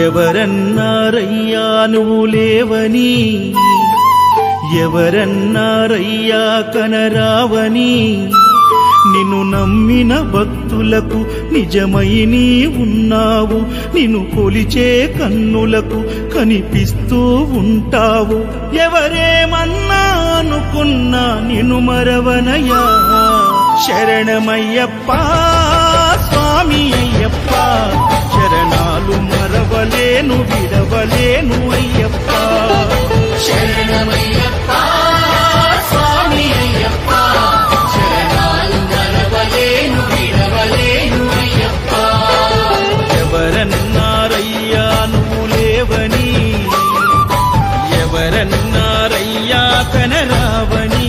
ఎవరన్నారయ్యా నువ్వు లేవని, ఎవరన్నారయ్యా కనరావని, నిన్ను నమ్మిన భక్తులకు నిజమై నీ ఉన్నావు, నిన్ను కొలిచే కన్నులకు కనిపిస్తూ ఉంటావు. ఎవరేమన్నా అనుకున్నా నిన్ను మరవనయ్యా, శరణమయ్యప్ప స్వామి అయ్యప్ప, శరణాలు మరవలేను విడవలేను అయ్యప్ప. శరణమయ్యప్ప స్వామి అయ్యప్ప, శరణాలు మరవలేను విడవలేను అయ్యప్ప. ఎవరన్నారయ్యా నువ్వు లేవని, ఎవరన్నారయ్యా కనరావని.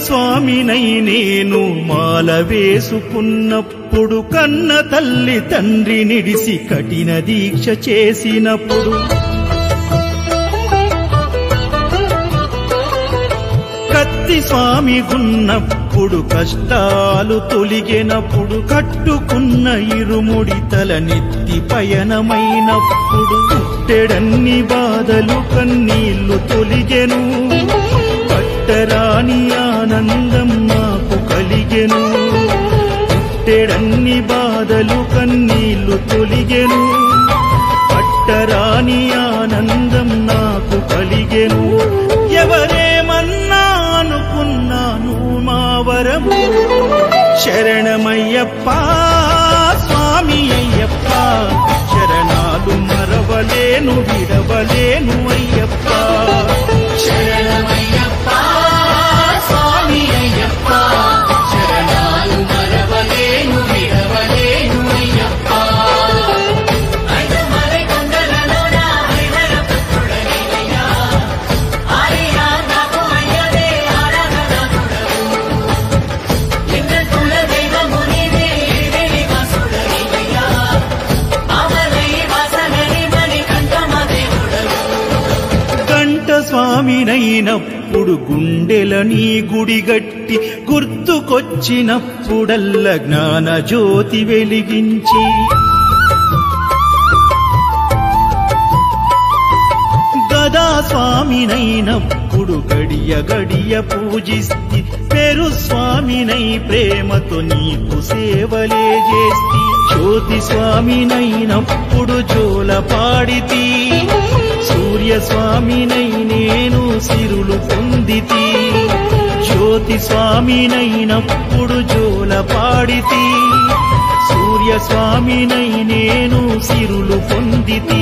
స్వామినై నేను మాల వేసుకున్నప్పుడు, కన్న తల్లి తండ్రి నిడిసి కఠిన దీక్ష చేసినప్పుడు, కత్తి స్వామి గున్నప్పుడు కష్టాలు తొలిగినప్పుడు, కట్టుకున్న ఇరుముడి తల నెత్తి పయనమైనప్పుడు, పుట్టెడన్ని బాధలు కన్నీళ్లు తొలిగెను, పట్టరాని ఆనందం నాకు కలిగెను. పుట్టెడన్ని బాధలు కన్నీళ్లు తొలిగెను, పట్టరాని ఆనందం నాకు కలిగెను. ఎవరేమన్నా అనుకున్నాను మా వరము, శరణమయ్యప్ప స్వామి అయ్యప్ప, శరణాలు మరవలేను విడవలేను అయ్యప్ప. శరణమయ్యప్ప స్వామి అయ్యప్ప, శరణాలు మరవలేను విడవలేను అయ్యప్ప. ఐదమలై కొండలలోన హరిహర పుత్రుడనయ్యా, ఆర్యా నాకు అయ్యవే ఆరాధనాథుడవు. లింగ కుల దైవము నీవే ఎరివేలి వాసుడనయ్యా, ఆవలై వాసనని మణి కంఠమ దేవుడవు. కంఠ స్వామినైనప్పుడు గుండెల నీ గుడిగట్టి, గుర్తుకొచ్చినప్పుడల్ల జ్ఞాన జ్యోతి వెలిగించి, గదా స్వామినైనప్పుడు గడియ గడియ పూజిస్తి, పెరు స్వామినై ప్రేమతో నీకు సేవలే చేస్తి. జ్యోతి స్వామినైనప్పుడు జోల పాడితి, సూర్య స్వామినై నేను సిరులు పొందితి. జ్యోతి స్వామినైనప్పుడు జోల పాడితి, సూర్య స్వామినై నేను సిరులు పొందితి.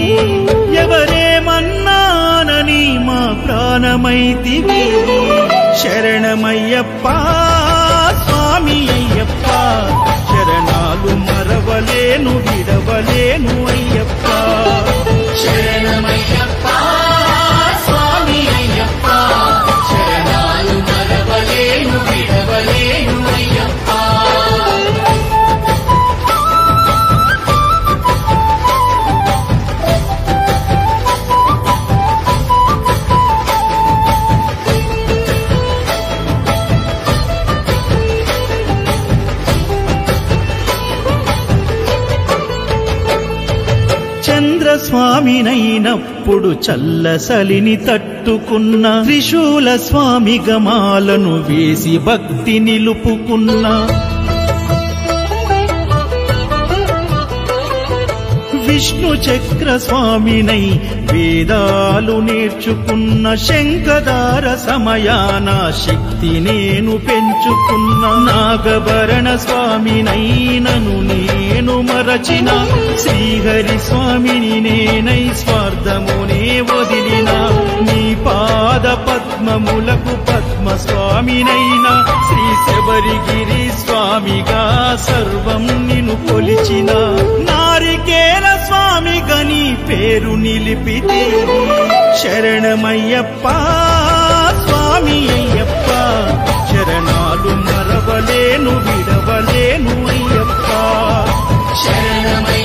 ఎవరేమన్నానని మా ప్రాణమైతివి, శరణమయ్యప్ప స్వామి అయ్యప్ప, శరణాలు మరవలేను విడవలేను అయ్యప్ప. శరణమయ్యప్ప స్వామి అయ్యప్ప, శరణాలు మరవలేను విడవలేను అయ్యప్ప. స్వామినైనప్పుడు చల్లసలిని తట్టుకున్న, త్రిశూల స్వామి గమాలను వేసి భక్తి నిలుపుకున్న, విష్ణు చక్ర స్వామినై వేదాలు నేర్చుకున్న శంఖదార సమయాన శక్తి నేను పెంచుకున్న నాగభరణ స్వామినైనను నేను మరచిన శ్రీహరి స్వామిని నేనై స్వార్థమునే వదిలిన నీ పాద పద్మములకు పద్మ స్వామినైనా శ్రీ శబరిగిరి స్వామిగా సర్వం నిన్ను కొలిచిన నారికేల స్వామిగా నీ పేరు నిలిపితే శరణమయ్యప్ప స్వామి అయ్యప్ప చరణాలు మరవలేను విడవలేను అయ్యప్ప శరణమయ్యప్ప